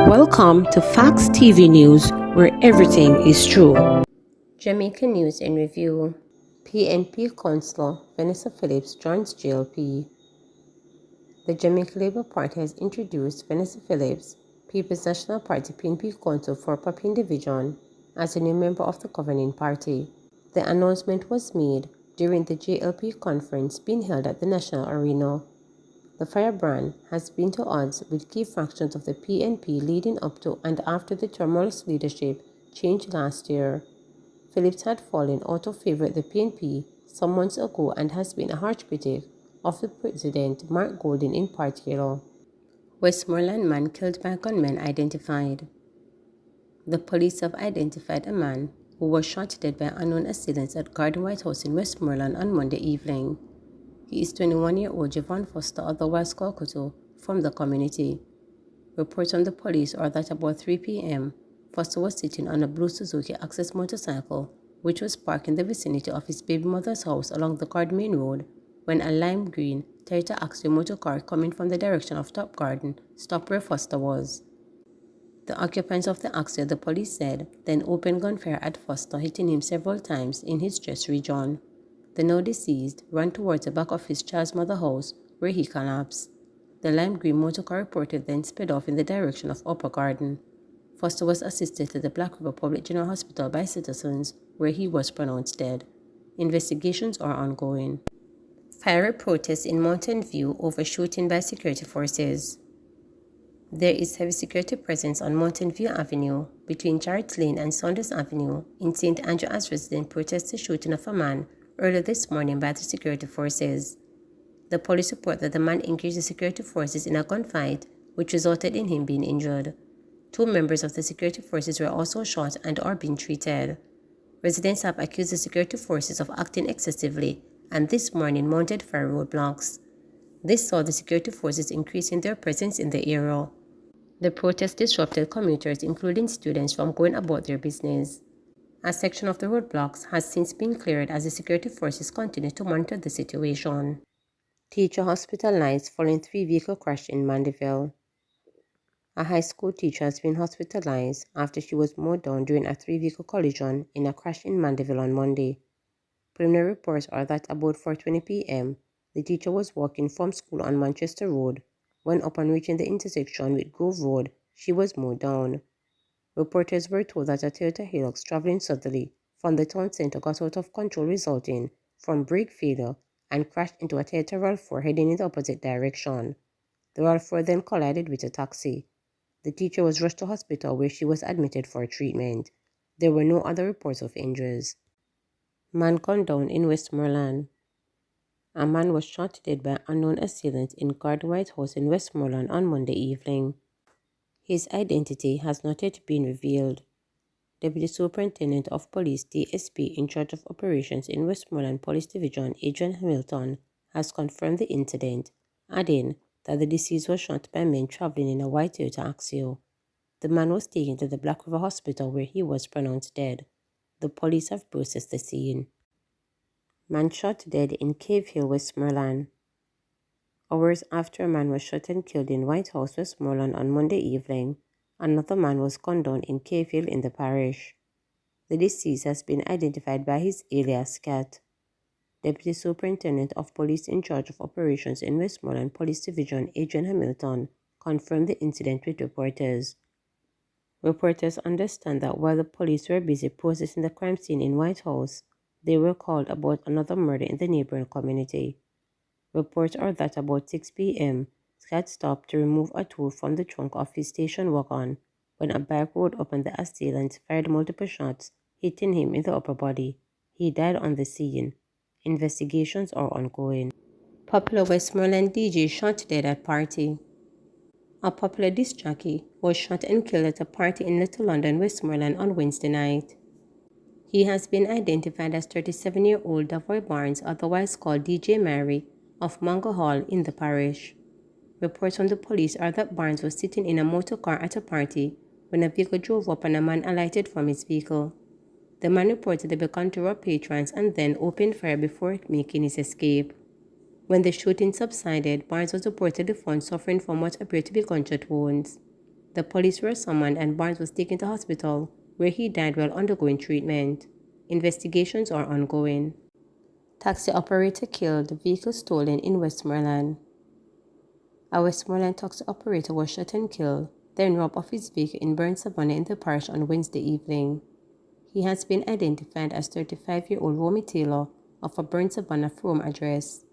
Welcome to Facts TV News, where everything is true. Jamaica News in Review. PNP Councillor Vanessa Phillips joins JLP. The Jamaica Labour Party has introduced Vanessa Phillips, People's National Party PNP Council for Papine Division, as a new member of the governing party. The announcement was made during the JLP conference being held at the National Arena. The firebrand has been to odds with key factions of the PNP leading up to and after the tumultuous leadership change last year. Phillips had fallen out of favor with the PNP some months ago and has been a harsh critic of the president, Mark Golding in particular. Westmoreland man killed by gunmen identified. The police have identified a man who was shot dead by unknown assailants at Garden White House in Westmoreland on Monday evening. He is 21-year-old Javon Foster, otherwise Kokoto, from the community. Reports from the police are that about 3 p.m., Foster was sitting on a blue Suzuki Access motorcycle, which was parked in the vicinity of his baby mother's house along the Garden Main Road, when a lime green Toyota Axio motor car coming from the direction of Top Garden stopped where Foster was. The occupants of the Axio, the police said, then opened gunfire at Foster, hitting him several times in his chest region. The now deceased ran towards the back of his child's mother's house, where he collapsed. The lime green motorcar reported then sped off in the direction of Upper Garden. Foster was assisted to the Black River Public General Hospital by citizens, where he was pronounced dead. Investigations are ongoing. Fiery protests in Mountain View over shooting by security forces. There is heavy security presence on Mountain View Avenue between Jarrett's Lane and Saunders Avenue in St. Andrew as residents protest the shooting of a man earlier this morning by the security forces. The police report that the man engaged the security forces in a gunfight, which resulted in him being injured. 2 members of the security forces were also shot and are being treated. Residents have accused the security forces of acting excessively and this morning mounted fire roadblocks. This saw the security forces increasing their presence in the area. The protest disrupted commuters, including students, from going about their business. A section of the roadblocks has since been cleared as the security forces continue to monitor the situation. Teacher hospitalized following 3-vehicle crash in Mandeville. A high school teacher has been hospitalized after she was mowed down during a 3-vehicle collision in a crash in Mandeville on Monday. Preliminary reports are that about 4:20 p.m., the teacher was walking from school on Manchester Road when, upon reaching the intersection with Grove Road, she was mowed down. Reporters were told that a Toyota Hilux traveling southerly from the town centre got out of control, resulting from brake failure and crashed into a Toyota RAV4 heading in the opposite direction. The RAV4 then collided with a taxi. The teacher was rushed to hospital where she was admitted for treatment. There were no other reports of injuries. Man gunned down in Westmoreland. A man was shot dead by unknown assailants in Garden White House in Westmoreland on Monday evening. His identity has not yet been revealed. Deputy Superintendent of Police DSP in charge of operations in Westmoreland Police Division, Adrian Hamilton, has confirmed the incident, adding that the deceased was shot by men traveling in a white Toyota Axio. The man was taken to the Black River Hospital where he was pronounced dead. The police have processed the scene. Man shot dead in Cave Hill, Westmoreland. Hours after a man was shot and killed in White House, Westmoreland on Monday evening, another man was gunned down in Cave Hill in the parish. The deceased has been identified by his alias Cat. Deputy Superintendent of Police in charge of operations in Westmoreland Police Division, Adrian Hamilton, confirmed the incident with reporters. Reporters understand that while the police were busy processing the crime scene in White House, they were called about another murder in the neighboring community. Reports are that about 6 p.m., Scott stopped to remove a tool from the trunk of his station wagon when a bike rode up and the assailant fired multiple shots, hitting him in the upper body. He died on the scene. Investigations are ongoing. Popular Westmoreland DJ shot dead at party. A popular disc jockey was shot and killed at a party in Little London, Westmoreland on Wednesday night. He has been identified as 37-year-old Davoy Barnes, otherwise called DJ Mary, of Mango Hall in the parish. Reports from the police are that Barnes was sitting in a motor car at a party when a vehicle drove up and a man alighted from his vehicle. The man reportedly began to rob patrons and then opened fire before making his escape. When the shooting subsided, Barnes was reportedly found suffering from what appeared to be gunshot wounds. The police were summoned and Barnes was taken to hospital, where he died while undergoing treatment. Investigations are ongoing. Taxi operator killed, vehicle stolen in Westmoreland. A Westmoreland taxi operator was shot and killed, then robbed of his vehicle in Burn Savannah in the parish on Wednesday evening. He has been identified as 35-year-old Romy Taylor of a Burn Savannah Frome address.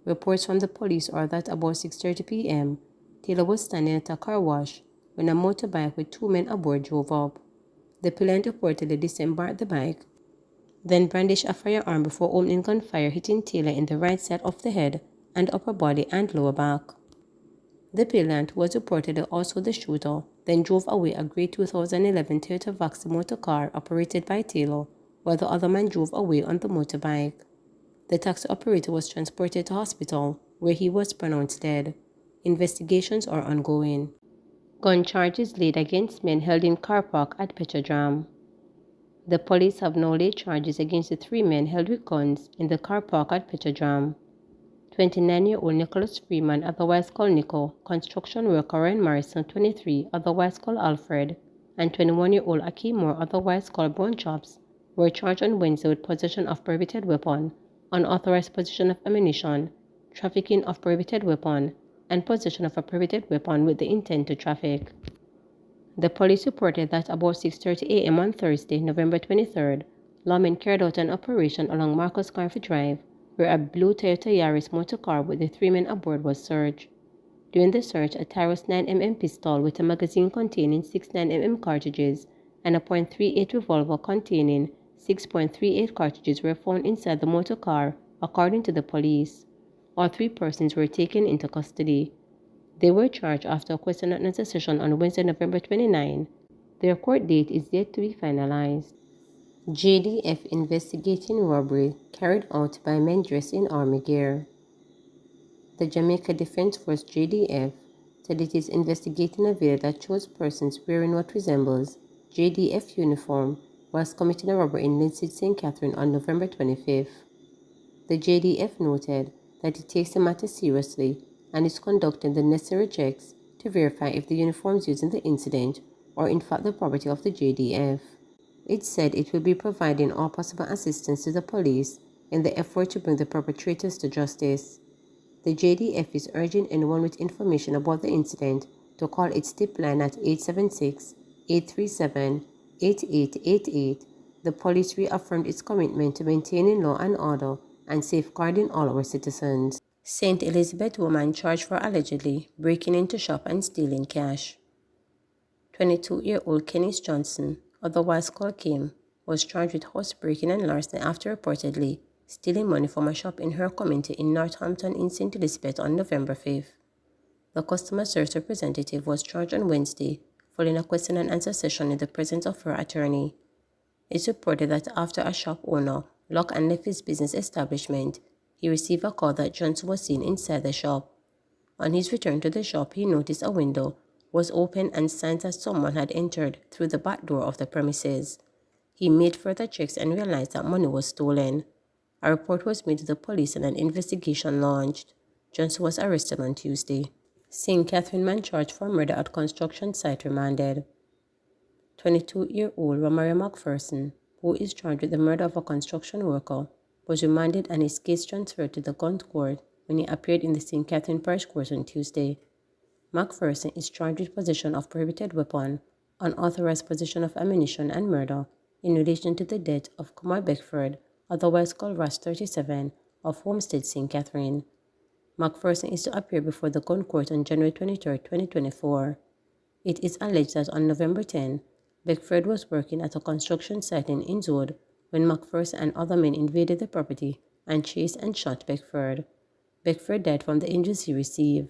Reports from the police are that about 6:30 p.m., Taylor was standing at a car wash when a motorbike with two men aboard drove up. The pillion reportedly disembarked the bike, then brandished a firearm before opening gunfire, hitting Taylor in the right side of the head and upper body and lower back. The pillion, who was reportedly also the shooter, then drove away a grey 2011 Toyota Vaxi motor car operated by Taylor, while the other man drove away on the motorbike. The taxi operator was transported to hospital, where he was pronounced dead. Investigations are ongoing. Gun charges laid against men held in car park at Petrodram. The police have now laid charges against the three men held with guns in the car park at Petrodram. 29-year-old Nicholas Freeman, otherwise called Nico, construction worker Ryan Morrison, 23, otherwise called Alfred, and 21-year-old Akeem Moore, otherwise called Bone Chops, were charged on Wednesday with possession of prohibited weapon, unauthorized possession of ammunition, trafficking of prohibited weapon, and possession of a prohibited weapon with the intent to traffic. The police reported that about 6:30 a.m. on Thursday, November 23rd, lawmen carried out an operation along Marcus Carver Drive, where a blue Toyota Yaris motor car with the three men aboard was searched. During the search, a Tyros 9mm pistol with a magazine containing 6 9mm cartridges and a .38 revolver containing 6.38 cartridges were found inside the motor car, according to the police. All three persons were taken into custody. They were charged after a question and answer session on Wednesday, November 29. Their court date is yet to be finalized. JDF investigating robbery carried out by men dressed in army gear. The Jamaica Defense Force JDF said it is investigating a video that shows persons wearing what resembles JDF uniform whilst committing a robbery in Lindsay, St. Catherine on November 25th. The JDF noted that it takes the matter seriously and is conducting the necessary checks to verify if the uniforms used in the incident are in fact the property of the JDF. It said it will be providing all possible assistance to the police in the effort to bring the perpetrators to justice. The JDF is urging anyone with information about the incident to call its tip line at 876-837-8888. The police reaffirmed its commitment to maintaining law and order and safeguarding all our citizens. St. Elizabeth woman charged for allegedly breaking into shop and stealing cash. 22-year-old Kenneth Johnson, otherwise called Kim, was charged with housebreaking and larceny after reportedly stealing money from a shop in her community in Northampton in St. Elizabeth on November 5th. The customer service representative was charged on Wednesday following a question and answer session in the presence of her attorney. It's reported that after a shop owner locked and left his business establishment, he received a call that Johnson was seen inside the shop. On his return to the shop, he noticed a window was open and signs that someone had entered through the back door of the premises. He made further checks and realized that money was stolen. A report was made to the police and an investigation launched. Johnson was arrested on Tuesday. St. Catherine man charged for murder at construction site remanded. 22-year-old Romario McPherson, who is charged with the murder of a construction worker, was remanded and his case transferred to the Gunt Court when he appeared in the St. Catherine Parish Court on Tuesday. McPherson is charged with possession of prohibited weapon, unauthorized possession of ammunition, and murder in relation to the death of Kumar Beckford, otherwise called Rush 37, of Homestead, St. Catherine. McPherson is to appear before the Gunt Court on January 23, 2024. It is alleged that on November 10, Beckford was working at a construction site in Innswood when McPherson and other men invaded the property and chased and shot Beckford. Beckford died from the injuries he received.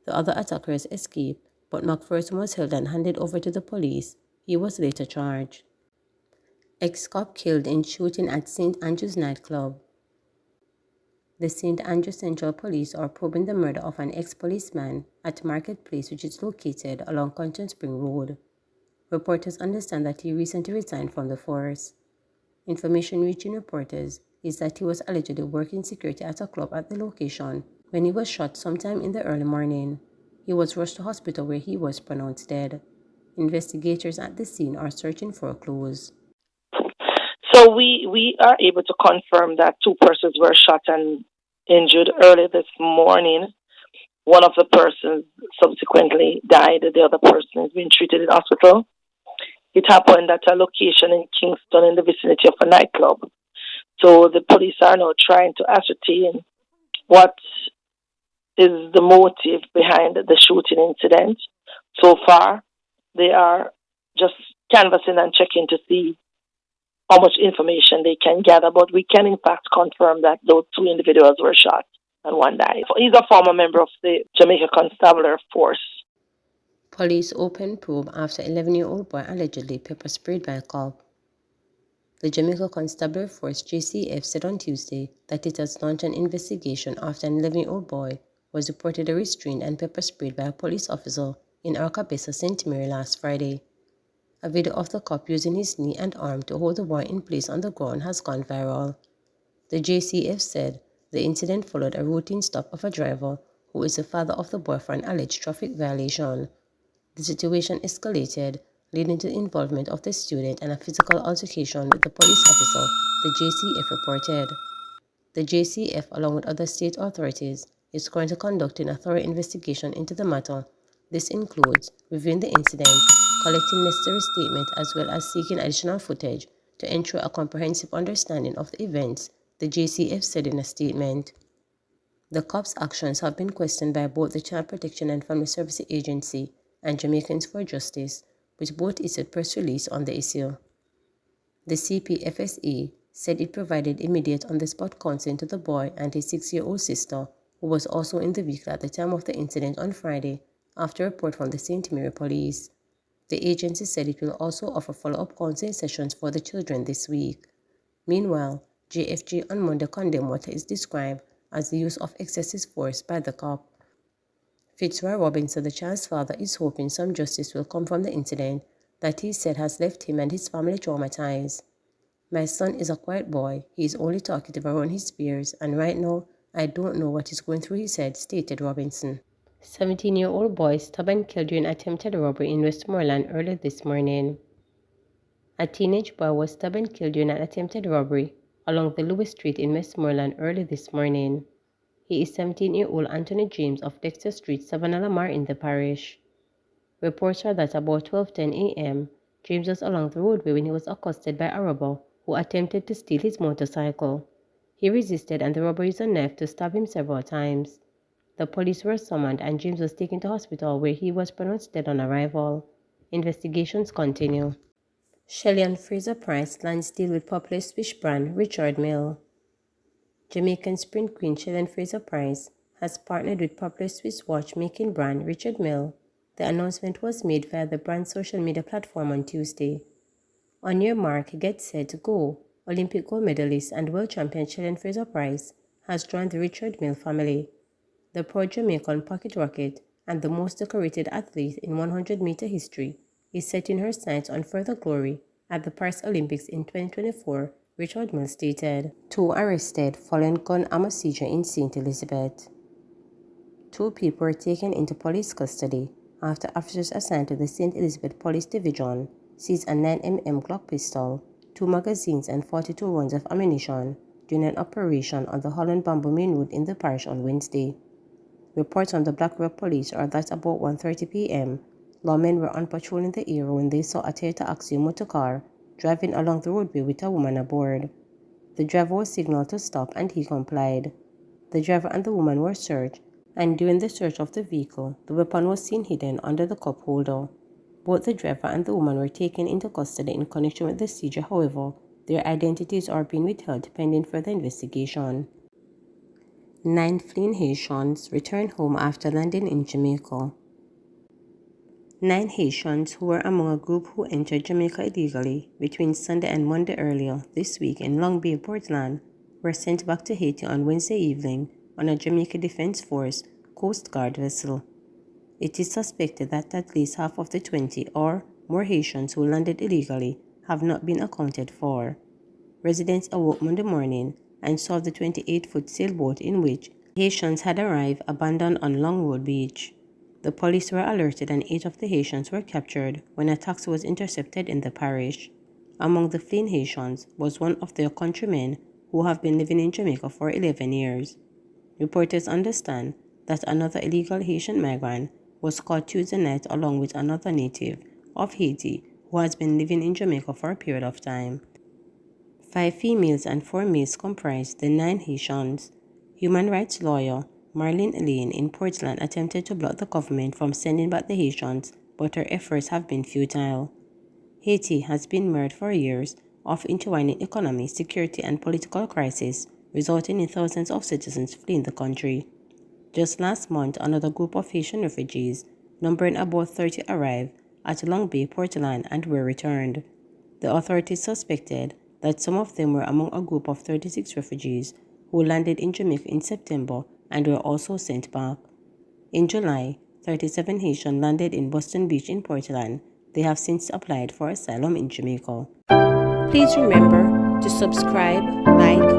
The other attackers escaped, but McPherson was held and handed over to the police. He was later charged. Ex-cop killed in shooting at St. Andrew's Nightclub. The St. Andrew Central Police are probing the murder of an ex-policeman at Marketplace, which is located along Content Spring Road. Reporters understand that he recently resigned from the force. Information reaching reporters is that he was allegedly working security at a club at the location when he was shot sometime in the early morning. He was rushed to hospital where he was pronounced dead. Investigators at the scene are searching for clues. So we are able to confirm that two persons were shot and injured early this morning. One of the persons subsequently died. The other person is being treated in hospital. It happened at a location in Kingston in the vicinity of a nightclub. So the police are now trying to ascertain what is the motive behind the shooting incident. So far, they are just canvassing and checking to see how much information they can gather, but we can in fact confirm that those two individuals were shot and one died. He's a former member of the Jamaica Constabulary Force. Police opened probe after 11-year-old boy allegedly pepper sprayed by a cop. The Jamaica Constabulary Force JCF said on Tuesday that it has launched an investigation after an 11-year-old boy was reportedly restrained and pepper sprayed by a police officer in Arcabesa, St. Mary last Friday. A video of the cop using his knee and arm to hold the boy in place on the ground has gone viral. The JCF said the incident followed a routine stop of a driver who is the father of the boy for an alleged traffic violation. The situation escalated, leading to the involvement of the student and a physical altercation with the police officer, the JCF reported. The JCF, along with other state authorities, is currently conducting a thorough investigation into the matter. This includes reviewing the incident, collecting necessary statements, as well as seeking additional footage to ensure a comprehensive understanding of the events, the JCF said in a statement. The cop's actions have been questioned by both the Child Protection and Family Services Agency and Jamaicans for Justice, which both issued press release on the issue. The CPFSA said it provided immediate on-the-spot counseling to the boy and his 6-year-old sister, who was also in the vehicle at the time of the incident on Friday, after a report from the St. Mary Police. The agency said it will also offer follow-up counseling sessions for the children this week. Meanwhile, JFG on Monday condemned what is described as the use of excessive force by the cop. Fitzroy Robinson, the child's father, is hoping some justice will come from the incident that he said has left him and his family traumatized. My son is a quiet boy. He is only talkative around his peers, and right now, I don't know what is going through his head, stated Robinson. 17-year-old boy stabbed and killed during attempted robbery in Westmoreland early this morning. A teenage boy was stabbed and killed during an attempted robbery along the Lewis Street in Westmoreland early this morning. He is 17-year-old Anthony James of Dexter Street, Savannah Lamar in the parish. Reports are that about 12:10 a.m., James was along the roadway when he was accosted by a robber who attempted to steal his motorcycle. He resisted and the robber used a knife to stab him several times. The police were summoned and James was taken to hospital where he was pronounced dead on arrival. Investigations continue. Shelley and Fraser Price lands deal with popular Swiss brand Richard Mille. Jamaican sprint queen Shelley and Fraser Price has partnered with popular Swiss watchmaking brand Richard Mille. The announcement was made via the brand's social media platform on Tuesday. On your mark, get set, go! Olympic gold medalist and world champion Shelley and Fraser Price has joined the Richard Mille family. The proud Jamaican pocket rocket and the most decorated athlete in 100-meter history is setting her sights on further glory at the Paris Olympics in 2024, Richard Mille stated. 2 arrested following gun ammo seizure in St. Elizabeth. 2 people were taken into police custody after officers assigned to the St. Elizabeth Police Division seized a 9mm Glock pistol, 2 magazines and 42 rounds of ammunition during an operation on the Holland Bamboo Main Road in the parish on Wednesday. Reports from the Black River Police are that about 1:30 p.m., lawmen were on patrol in the area when they saw a Toyota Axio motor car driving along the roadway with a woman aboard. The driver was signaled to stop and he complied. The driver and the woman were searched, and during the search of the vehicle, the weapon was seen hidden under the cup holder. Both the driver and the woman were taken into custody in connection with the seizure. However, their identities are being withheld pending further investigation. 9 fleeing Haitians returned home after landing in Jamaica. 9 Haitians who were among a group who entered Jamaica illegally between Sunday and Monday earlier this week in Long Bay, Portland, were sent back to Haiti on Wednesday evening on a Jamaica Defense Force Coast Guard vessel. It is suspected that at least half of the 20 or more Haitians who landed illegally have not been accounted for. Residents awoke Monday morning and saw the 28-foot sailboat in which Haitians had arrived abandoned on Long Road Beach. The police were alerted and 8 of the Haitians were captured when a taxi was intercepted in the parish. Among the fleeing Haitians was one of their countrymen who have been living in Jamaica for 11 years. Reporters understand that another illegal Haitian migrant was caught Tuesday night along with another native of Haiti who has been living in Jamaica for a period of time. 5 females and 4 males comprised the 9 Haitians. Human rights lawyer Marlene Lane in Portland attempted to block the government from sending back the Haitians, but her efforts have been futile. Haiti has been mired for years of intertwining economic, security, and political crisis, resulting in thousands of citizens fleeing the country. Just last month, another group of Haitian refugees, numbering about 30, arrived at Long Bay, Portland, and were returned. The authorities suspected that some of them were among a group of 36 refugees who landed in Jamaica in September and were also sent back. In July, 37 Haitians landed in Boston Beach in Portland. They have since applied for asylum in Jamaica. Please remember to subscribe, like,